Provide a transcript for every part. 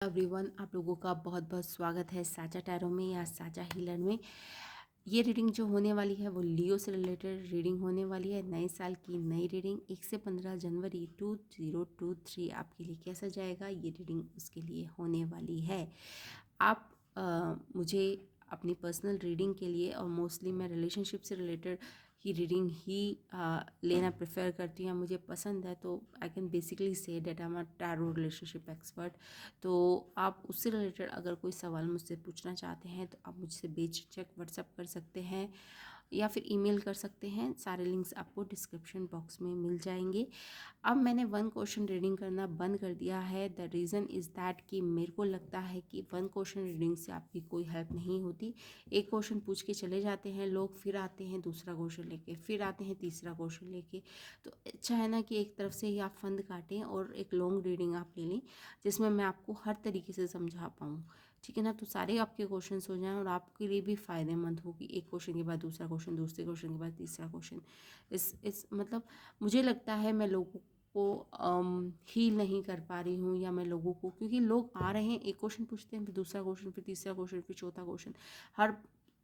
Everyone, आप लोगों का बहुत बहुत स्वागत है साचा टैरो में या साचा हीलर में। ये रीडिंग जो होने वाली है वो लियो से रिलेटेड रीडिंग होने वाली है। नए साल की नई रीडिंग 1 से 15 जनवरी 2023 आपके लिए कैसा जाएगा, ये रीडिंग उसके लिए होने वाली है। आप मुझे अपनी पर्सनल रीडिंग के लिए, और मोस्टली मैं रिलेशनशिप से रिलेटेड ही रीडिंग ही लेना प्रेफर करती हूँ, मुझे पसंद है। तो I can basically say that I am a tarot relationship expert. तो आप उससे रिलेटेड अगर कोई सवाल मुझसे पूछना चाहते हैं तो आप मुझसे बेझिझक व्हाट्सएप कर सकते हैं या फिर ईमेल कर सकते हैं। सारे लिंक्स आपको डिस्क्रिप्शन बॉक्स में मिल जाएंगे। अब मैंने 1 क्वेश्चन रीडिंग करना बंद कर दिया है। द रीज़न इज़ दैट कि मेरे को लगता है कि 1 क्वेश्चन रीडिंग से आपकी कोई हेल्प नहीं होती। एक क्वेश्चन पूछ के चले जाते हैं लोग, फिर आते हैं दूसरा क्वेश्चन लेके, फिर आते हैं तीसरा क्वेश्चन लेके। तो अच्छा है ना कि एक तरफ से ही आप फंद काटें और एक लॉन्ग रीडिंग आप ले लें जिसमें मैं आपको हर तरीके से समझा पाऊँ। ठीक है ना, तो सारे आपके क्वेश्चन हो जाएं और आपके लिए भी फ़ायदेमंद होगी। एक क्वेश्चन के बाद दूसरा क्वेश्चन, दूसरे क्वेश्चन के बाद तीसरा क्वेश्चन। इस मतलब मुझे लगता है मैं लोगों को हील नहीं कर पा रही हूँ, या मैं लोगों को, क्योंकि लोग आ रहे हैं, एक क्वेश्चन पूछते हैं, फिर दूसरा क्वेश्चन, फिर तीसरा क्वेश्चन, फिर चौथा क्वेश्चन। हर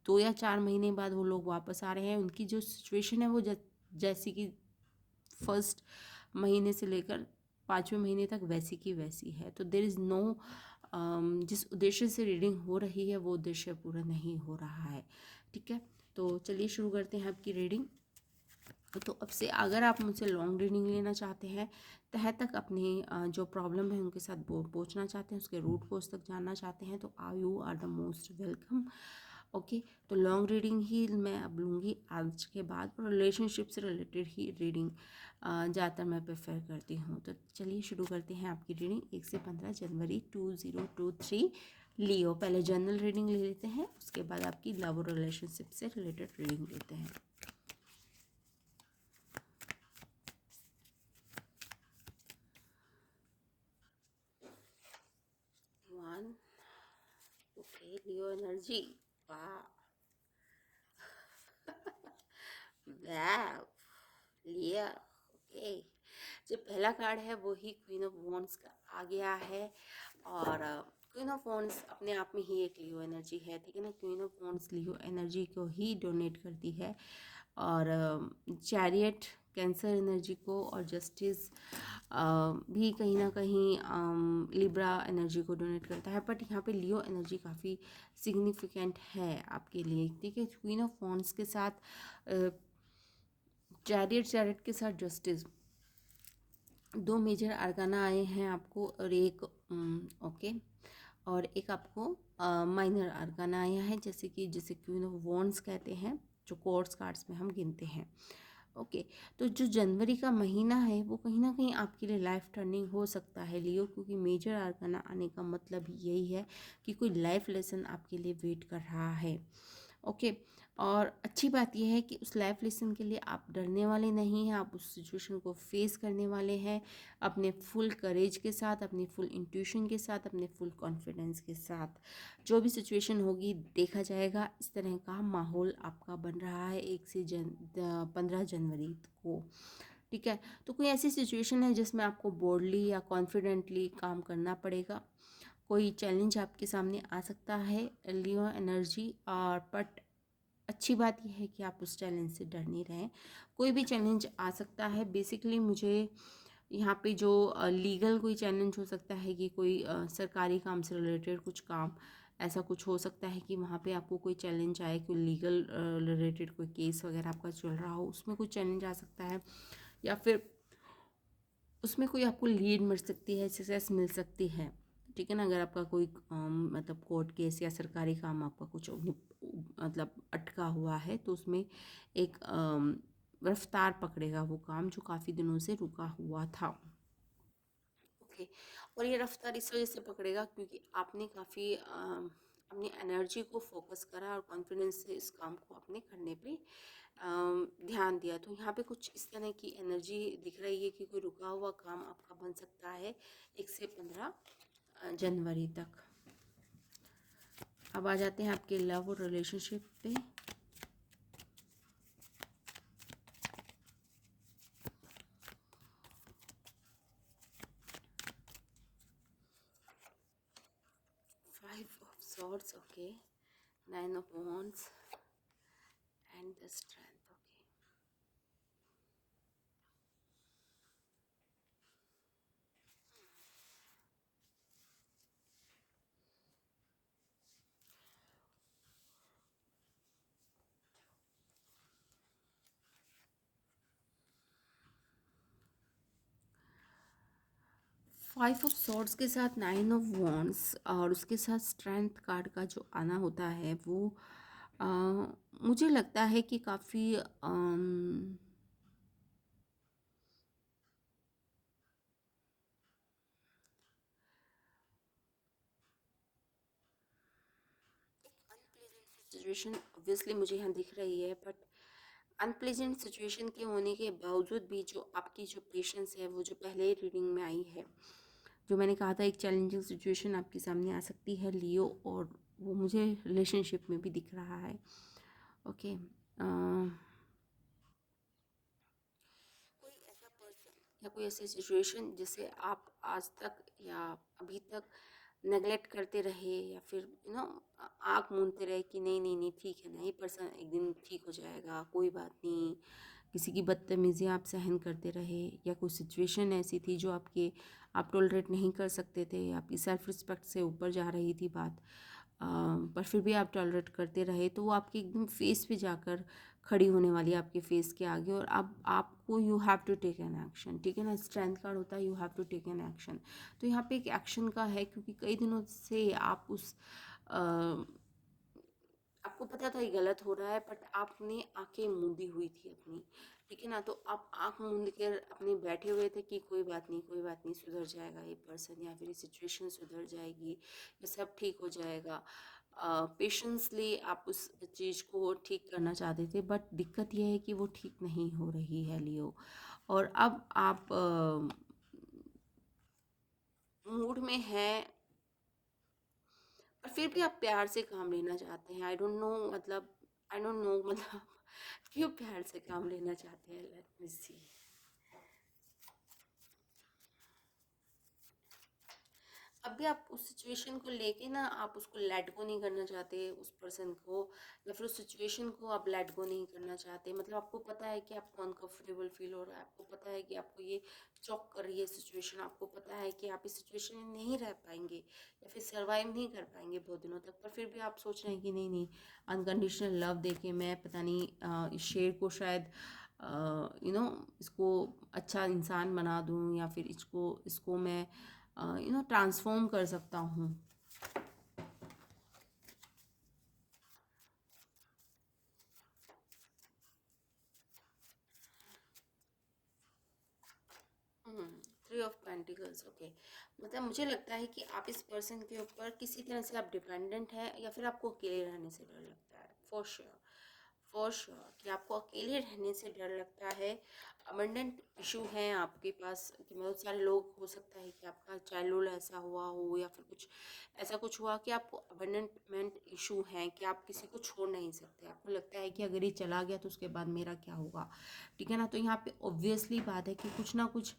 2 या 4 महीने बाद वो लोग वापस आ रहे हैं। उनकी जो सिचुएशन है वो जैसी कि फर्स्ट महीने से लेकर 5वें महीने तक वैसी की वैसी है। तो देयर इज़ नो, जिस उद्देश्य से रीडिंग हो रही है वो उद्देश्य पूरा नहीं हो रहा है। ठीक है, तो चलिए शुरू करते हैं आपकी रीडिंग। तो अब से अगर आप मुझसे लॉन्ग रीडिंग लेना चाहते हैं, तह तक अपनी जो प्रॉब्लम है उनके साथ पहुंचना चाहते हैं, उसके रूट कोर्स तक जानना चाहते हैं, तो you are the most welcome. Okay, तो लॉन्ग रीडिंग ही मैं अब लूँगी आज के बाद, और रिलेशनशिप से रिलेटेड ही रीडिंग ज़्यादातर मैं प्रेफर करती हूँ। तो चलिए शुरू करते हैं आपकी रीडिंग 1 से 15 जनवरी 2023 लियो। पहले जनरल रीडिंग ले लेते हैं, उसके बाद आपकी लव और रिलेशनशिप से रिलेटेड रीडिंग लेते हैं। वन, ओके, लियो एनर्जी। वाह, वाह, लिया। ओके, जो पहला कार्ड है वो ही क्वीन ऑफ वॉन्ड्स का आ गया है। और क्वीन ऑफ वॉन्ड्स अपने आप में ही एक लियो एनर्जी है। ठीक है ना, queen of wands Leo energy को ही डोनेट करती है। और चैरियट कैंसर एनर्जी को, और जस्टिस भी कहीं ना कहीं लिब्रा एनर्जी को डोनेट करता है। बट यहाँ पे लियो एनर्जी काफ़ी सिग्निफिकेंट है आपके लिए। ठीक है, क्वीन ऑफ वॉन्ड्स के साथ चैरियट के साथ जस्टिस, 2 मेजर आर्काना आए हैं आपको, और एक ओके, और एक आपको माइनर आर्काना आया है, जैसे कि जिसे क्वीन ऑफ वॉन्ड्स कहते हैं, जो कोर्ट्स कार्ड्स में हम गिनते हैं। ओके, तो जो जनवरी का महीना है वो कहीं ना कहीं आपके लिए लाइफ टर्निंग हो सकता है लियो, क्योंकि मेजर आर्काना आने का मतलब यही है कि कोई लाइफ लेसन आपके लिए वेट कर रहा है। ओके, और अच्छी बात यह है कि उस लाइफ लेसन के लिए आप डरने वाले नहीं हैं, आप उस सिचुएशन को फेस करने वाले हैं अपने फुल करेज के साथ, अपनी फुल इंट्यूशन के साथ, अपने फुल कॉन्फिडेंस के साथ। जो भी सिचुएशन होगी देखा जाएगा। इस तरह का माहौल आपका बन रहा है 1 से 15 जनवरी को। ठीक है, तो कोई ऐसी सिचुएशन है जिसमें आपको बोल्डली या कॉन्फिडेंटली काम करना पड़ेगा। कोई चैलेंज आपके सामने आ सकता है लियो एनर्जी, और बट अच्छी बात यह है कि आप उस चैलेंज से डर नहीं रहें। कोई भी चैलेंज आ सकता है। बेसिकली मुझे यहाँ पे जो लीगल कोई चैलेंज हो सकता है कि कोई सरकारी काम से रिलेटेड कुछ काम, ऐसा कुछ हो सकता है कि वहाँ पे आपको कोई चैलेंज आए, कोई लीगल रिलेटेड कोई केस वगैरह आपका चल रहा हो, उसमें कोई चैलेंज आ सकता है, या फिर उसमें कोई आपको लीड मिल सकती है, सक्सेस मिल सकती है। ठीक है ना, अगर आपका कोई मतलब कोर्ट केस या सरकारी काम आपका कुछ मतलब अटका हुआ है, तो उसमें एक रफ्तार पकड़ेगा वो काम जो काफ़ी दिनों से रुका हुआ था। ओके, और ये रफ्तार इस वजह से पकड़ेगा क्योंकि आपने काफ़ी अपनी एनर्जी को फोकस करा और कॉन्फिडेंस से इस काम को अपने करने पे ध्यान दिया। तो यहाँ पे कुछ इस तरह की एनर्जी दिख रही है कि कोई रुका हुआ काम आपका बन सकता है 1 से 15 जनवरी तक। अब आ जाते हैं आपके लव और रिलेशनशिप पे। swords, okay, 9 of wands and the strength, okay. 5 of swords के साथ 9 ऑफ वॉन्ड्स और उसके साथ स्ट्रेंथ कार्ड का जो आना होता है वो अ, मुझे लगता है कि काफ़ी सिचुएशन ऑब्वियसली मुझे यहाँ दिख रही है, बट अनप्लेजेंट सिचुएशन के होने के बावजूद भी जो आपकी जो पेशेंस है वो जो पहले रीडिंग में आई है, जो मैंने कहा था एक चैलेंजिंग सिचुएशन आपके सामने आ सकती है लियो, और वो मुझे रिलेशनशिप में भी दिख रहा है, ओके। कोई ऐसा पर्सन या कोई ऐसी सिचुएशन जिसे आप आज तक या अभी तक नेगलेक्ट करते रहे या फिर आँख मूंदते रहे कि नहीं नहीं नहीं ठीक है ना, ये पर्सन एक दिन ठीक हो जाएगा, कोई बात नहीं, किसी की बदतमीज़ी आप सहन करते रहे, या कोई सिचुएशन ऐसी थी जो आप टॉलरेट नहीं कर सकते थे, आपकी सेल्फ रिस्पेक्ट से ऊपर जा रही थी बात, पर फिर भी आप टॉलरेट करते रहे, तो वो आपके एकदम फेस पे जाकर खड़ी होने वाली है, आपके फेस के आगे, और अब आपको you have to take an action, ठीक है ना। स्ट्रेंथ कार्ड होता है you have to take an action, तो यहाँ पे एक एक्शन का है, क्योंकि कई दिनों से आप उस आपको पता था ये गलत हो रहा है, बट आपने आंखें मूंदी हुई थी अपनी, ठीक है ना, तो आप आंख मूंद कर अपने बैठे हुए थे कि कोई बात नहीं कोई बात नहीं, सुधर जाएगा ये पर्सन, या फिर ये सिचुएशन सुधर जाएगी, ये सब ठीक हो जाएगा। पेशेंसली आप उस चीज़ को ठीक करना चाहते थे, बट दिक्कत यह है कि वो ठीक नहीं हो रही है लियो, और अब आप मूड में हैं, और फिर भी आप प्यार से काम लेना चाहते हैं। आई डोंट नो, मतलब आई डोंट नो, मतलब क्यों प्यार से काम लेना चाहते हैं, लेट मी सी। अभी आप उस सिचुएशन को लेके ना, आप उसको लेट गो नहीं करना चाहते उस पर्सन को, या फिर उस सिचुएशन को आप लेट गो नहीं करना चाहते, मतलब आपको पता है कि आपको अनकंफर्टेबल फील हो रहा है, आपको पता है कि आपको ये चॉक कर रही है सिचुएशन, आपको पता है कि आप इस सिचुएशन में नहीं रह पाएंगे या फिर सर्वाइव नहीं कर पाएंगे बहुत दिनों तक, पर फिर भी आप सोच रहे हैं कि नहीं नहीं, अनकंडीशनल लव देके मैं पता नहीं इस शेर को शायद इसको अच्छा इंसान बना दूं, या फिर इसको इसको मैं ट्रांसफॉर्म कर सकता हूँ। थ्री ऑफ पेंटिकल्स, ओके, मतलब मुझे लगता है कि आप इस पर्सन के ऊपर किसी तरह से आप डिपेंडेंट है, या फिर आपको अकेले रहने से डर लगता है, फॉर श्योर कि आपको अकेले रहने से डर लगता है। अबंडेंट इशू हैं आपके पास, कि बहुत सारे लोग, हो सकता है कि आपका चाइल्डहुड ऐसा हुआ हो, या फिर कुछ ऐसा कुछ हुआ कि आपको अबंडेंटमेंट इशू हैं, कि आप किसी को छोड़ नहीं सकते, आपको लगता है कि अगर ये चला गया तो उसके बाद मेरा क्या होगा, ठीक है ना। तो यहाँ पे ऑब्वियसली बात है कि कुछ ना कुछ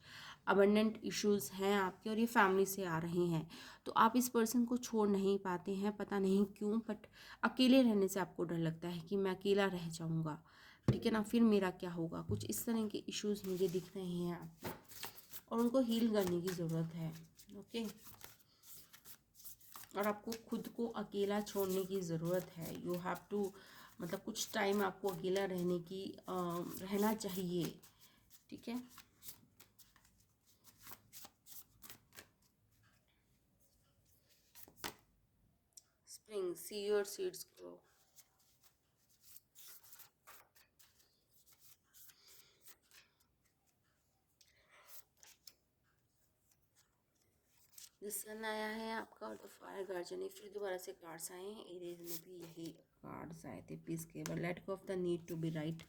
अबंडेंट इश्यूज हैं आपके, और ये फैमिली से आ रहे हैं, तो आप इस पर्सन को छोड़ नहीं पाते हैं, पता नहीं क्यों, बट अकेले रहने से आपको डर लगता है कि मैं अकेला रह जाऊंगा, ठीक है ना, फिर मेरा क्या होगा, कुछ इस तरह के इश्यूज मुझे दिख रहे हैं आपको, और उनको हील करने की ज़रूरत है, ओके। और आपको खुद को अकेला छोड़ने की ज़रूरत है, यू हैव टू, मतलब कुछ टाइम आपको अकेला रहना चाहिए, ठीक है। Spring, see your seeds grow. The sun आया है आपका, और द फायर गार्जियन, फिर दोबारा से कार्ड्स आए हैं, एरेज में भी यही कार्ड्स आए थे, पीस के बाद let go of the need to be right,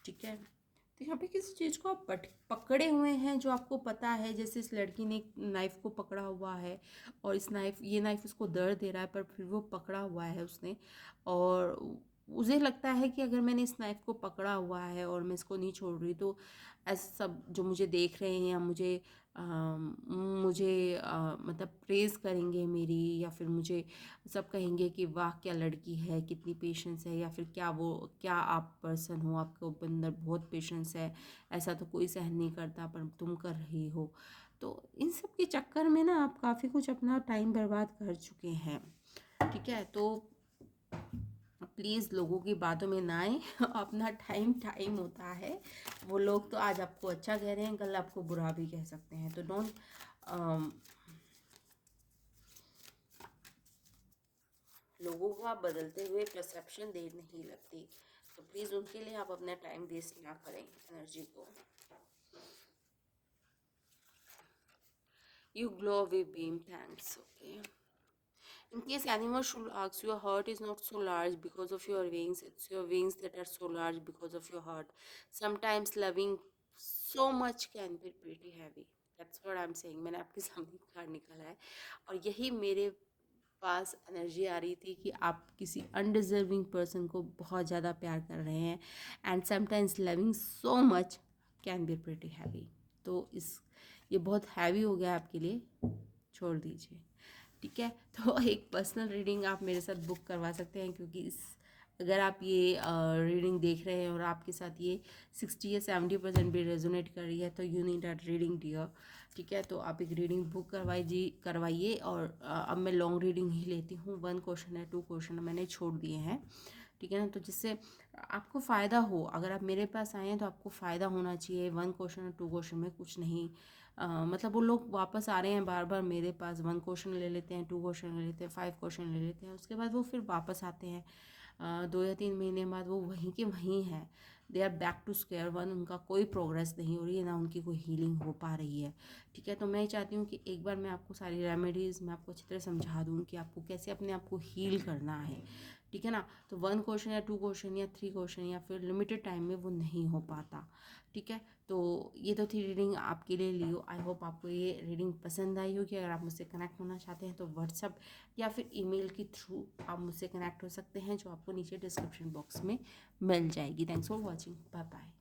ठीक है। तो यहाँ पे किसी चीज़ को आप पकड़े हुए हैं, जो आपको पता है, जैसे इस लड़की ने एक नाइफ को पकड़ा हुआ है, और ये नाइफ उसको दर्द दे रहा है, पर फिर वो पकड़ा हुआ है उसने, और मुझे लगता है कि अगर मैंने इस नाइफ़ को पकड़ा हुआ है और मैं इसको नहीं छोड़ रही, तो ऐसे सब जो मुझे देख रहे हैं या मतलब प्रेज़ करेंगे मेरी, या फिर मुझे सब कहेंगे कि वाह क्या लड़की है, कितनी पेशेंस है, या फिर क्या आप पर्सन हो, आपके अंदर बहुत पेशेंस है, ऐसा तो कोई सहन नहीं करता पर तुम कर रही हो। तो इन सब के चक्कर में ना आप काफ़ी कुछ अपना टाइम बर्बाद कर चुके हैं। ठीक है, तो प्लीज़ लोगों की बातों में ना आए। अपना टाइम टाइम होता है। वो लोग तो आज आपको अच्छा कह रहे हैं, कल आपको बुरा भी कह सकते हैं, तो डोंट लोगों का बदलते हुए परसेप्शन देर नहीं लगती, तो प्लीज़ उनके लिए आप अपना टाइम वेस्ट ना करें एनर्जी को। You glow away beam, thanks. Okay. In case anyone should ask, your heart is not so large because of your wings, it's your wings that are so large because of your heart. Sometimes loving so much can be pretty heavy. That's what I'm saying. मैंने आपके सामने card निकाला है और यही मेरे पास energy आ रही थी कि आप किसी अनडिजर्विंग पर्सन को बहुत ज़्यादा प्यार कर रहे हैं, and sometimes loving so much can be pretty heavy. तो ये बहुत हैवी हो गया आपके लिए, छोड़ दीजिए। ठीक है, तो एक पर्सनल रीडिंग आप मेरे साथ बुक करवा सकते हैं, क्योंकि अगर आप ये रीडिंग देख रहे हैं और आपके साथ ये 60 या 70% भी रेजोनेट कर रही है, तो you need that reading dear. ठीक है, तो आप एक रीडिंग बुक करवाइए। और अब मैं लॉन्ग रीडिंग ही लेती हूँ, 1 क्वेश्चन है, 2 क्वेश्चन मैंने छोड़ दिए हैं। ठीक है ना, तो जिससे आपको फ़ायदा हो। अगर आप मेरे पास आए हैं तो आपको फ़ायदा होना चाहिए। 1 क्वेश्चन और 2 क्वेश्चन में कुछ नहीं। मतलब वो लोग वापस आ रहे हैं बार बार मेरे पास, 1 क्वेश्चन ले लेते हैं, 2 क्वेश्चन ले लेते हैं, 5 क्वेश्चन ले लेते हैं, उसके बाद वो फिर वापस आते हैं 2 या 3 महीने बाद वो वहीं के वहीं हैं। They are back to square one, उनका कोई प्रोग्रेस नहीं हो रही है, ना उनकी कोई हीलिंग हो पा रही है। ठीक है, तो मैं चाहती हूँ कि एक बार मैं आपको सारी रेमेडीज़ मैं आपको अच्छी तरह समझा दूँ कि आपको कैसे अपने आप को हील करना है। ठीक है ना, तो 1 क्वेश्चन या 2 क्वेश्चन या 3 क्वेश्चन या फिर लिमिटेड टाइम में वो नहीं हो पाता। ठीक है, तो ये तो थी रीडिंग आपके लिए लियो। आई होप आपको ये रीडिंग पसंद आई होगी। अगर आप मुझसे कनेक्ट होना चाहते हैं तो व्हाट्सअप या फिर ईमेल के थ्रू आप मुझसे कनेक्ट हो सकते हैं, जो आपको नीचे डिस्क्रिप्शन बॉक्स में मिल जाएगी। Thanks for watching, bye bye.